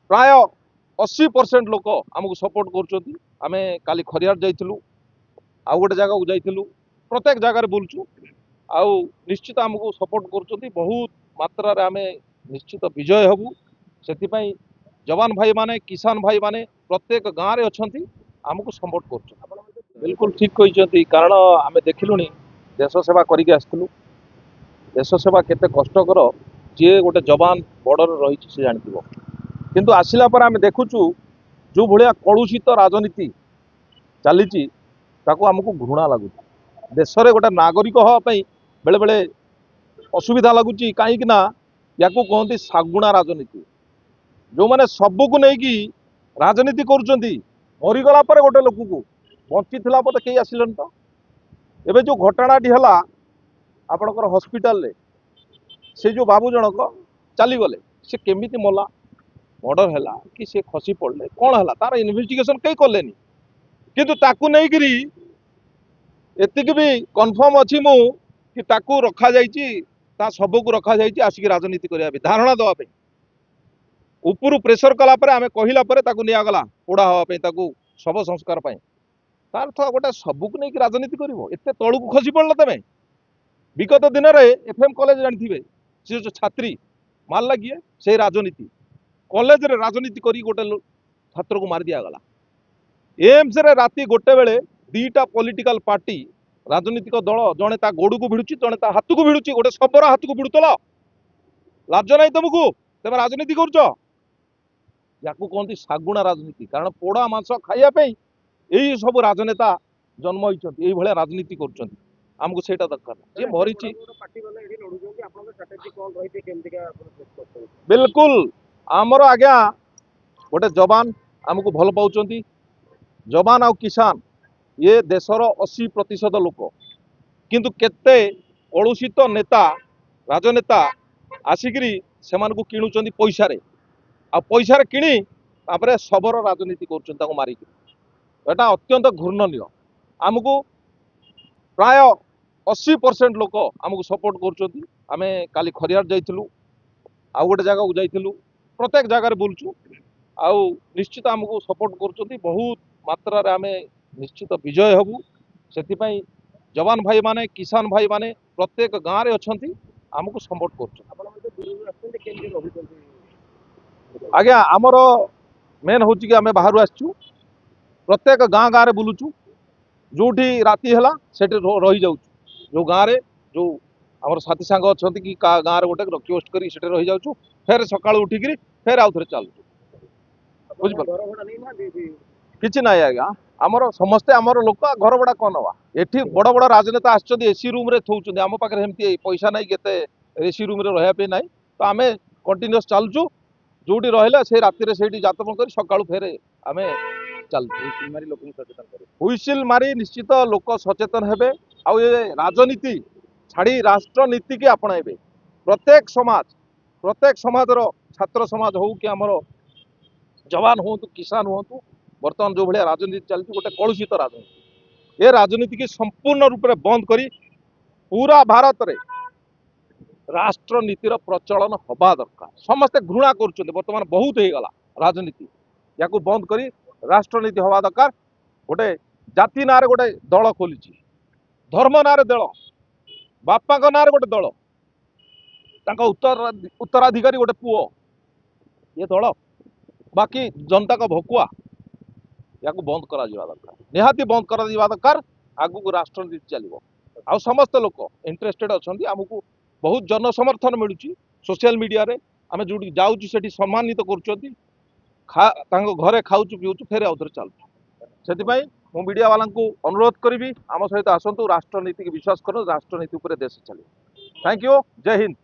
प्राय 80% लोक आमको सपोर्ट कर काली खरियार जाइलु आउ गोटे जगह को जाइलु प्रत्येक जगह बुलचु आउ निश्चित आमको सपोर्ट कर बहुत मात्रा आम निश्चित विजय हबु से जवान भाई माने किसान भाई माने प्रत्येक गाँव में अच्छा आमको सपोर्ट कर बिल्कुल ठीक कहते कारण आम देखिलु देश सेवा करके आसलु देश सेवा केते कष्टकर जी गोटे जवान बॉर्डर रही से जानथिबो किंतु आसिला पर आम देखुचु जो भाया कलुषित राजनीति चली आमको घृणा लगुच देश में गोटे नागरिक हाँपाई बेले बेले असुविधा लगुच कहीं या कहते सागुणा राजनीति जो मैंने सबको नहीं राजनीति करीगला गोटे लोक को बंची पर कहीं आसिले तो एवं जो घटनाटी है आपणकर हस्पिटाल से जो बाबू जनक चलीगले से केमी मला मर्डर है कि सी खसी पड़े कौन है तार इन्वेस्टिगेशन कहीं कले किंतु ताकू नहीं करी एतिक भी कन्फर्म अच्छी मु कि ताकू रखा ता सब को रखा आसिक राजनीति करने धारणा देवाई उपरू प्रेसर कलापर आम कहला निगला पोड़ा हाँपाई शव संस्कार तार तो गोटे सबको नहीं राजनीति कर तलू को खसी पड़ल तेज विगत दिन में एफएम कॉलेज जानते सी जो छात्री मारला किए से राजनीति कॉलेज रे राजनीति करी गोटे छात्र को मार दिगला एम्स रे राति गोटे बेले दीटा पॉलिटिकल पार्टी राजनीतिक दल जड़े ता गोड़ को भिड़ुची जड़े ता हाथ को भिड़ुची गोटे शबर हाथ को भिड़ुतल लाज ना तुमको तुम राजनीति करुच या कहती सागुणा राजनीति कारण पोड़ा मांस खायापी यही सब राजनेता जन्म होती राजनीति करमको से दरकार जी मरी बिल्कुल आमर आज्ञा गोटे जवान आमको भल पाँच जवान आउ किसान ये देशर 80% लोक किंतु केते कलुषित नेता राजनेता आसिकी से किणुंट पैसा पैसा किणी तापर शबर राजनीति कर मारिक एटा अत्यंत घृणनीय आमको प्राय 80% लोक आमको सपोर्ट कर काली खरियार जाइलु आउ गोटे जगह को जाइलु प्रत्येक जगह बुलचु आउ निश्चित आमको सपोर्ट कर बहुत मात्रा आम निश्चित विजय हबु से जवान भाई माने किसान भाई माने प्रत्येक गाँव में अच्छा आमको सपोर्ट कर आज्ञा आमर मेन हूँ कि आम बाहर आसचु प्रत्येक गाँ गाँव में बुलुचु जो राति है से रही जाऊँ जो गाँव में जो आम साथी सांग अच्छा कि गाँव में गोटे रिक्वेस्ट कर रही जाऊँ फेर सका उठिक फेर आउ थे चलु बुझे कि ना आज्ञा आमर समस्ते आमर लोक घर भड़ा कौन नवा एटी बड़ बड़ राजनेता आसी रूम रे थौचंदी आम पाखे एमती पैसा ना के एसी रूम रे रहा ना तो आम कंटिन्यूस चलचु जो रहा से राति से जातम कर सका फेर आम हुईसिल मारी निश्चित लोक सचेतन हेबे आउ ये राजनीति छाड़ी राष्ट्रनीति की आपणाइबे प्रत्येक समाज छात्र समाज हो कि आमर जवान हूँ किसान हूँ बर्तमान जो भाया राजनीति चलती गोटे कलुषित राजनीति ये राजनीति की संपूर्ण रूप से बंद करी पूरा भारत रे राष्ट्रनीतिर प्रचलन हवा दरकार समस्ते घृणा कर बर्तमान बहुत हो गला राजनीति या बंद करी राष्ट्रनीति हवा दरकार गोटे जाति ना गोटे दल खोली धर्म ना दल बापा ना गोटे दल उत्तराधिकारी गोटे पुओ ये दल बाकी जनता का भकुआ या बंद करा दरकार निहाती बंद करा दरकार आगु राष्ट्रनीति चलो आ समस्त लोक इंटरेस्टेड अच्छा आमको बहुत जन समर्थन मिलूँ सोशल मीडिया रे आम जो जाऊँ से सम्मानित कर घरे खाऊँ पीऊँ फेर आउ थे चलु से मीडिया वाला अनुरोध करी आम सहित आसतु राष्ट्रनीति की विश्वास कर राष्ट्रनीति देश चलो थैंक यू जय हिंद।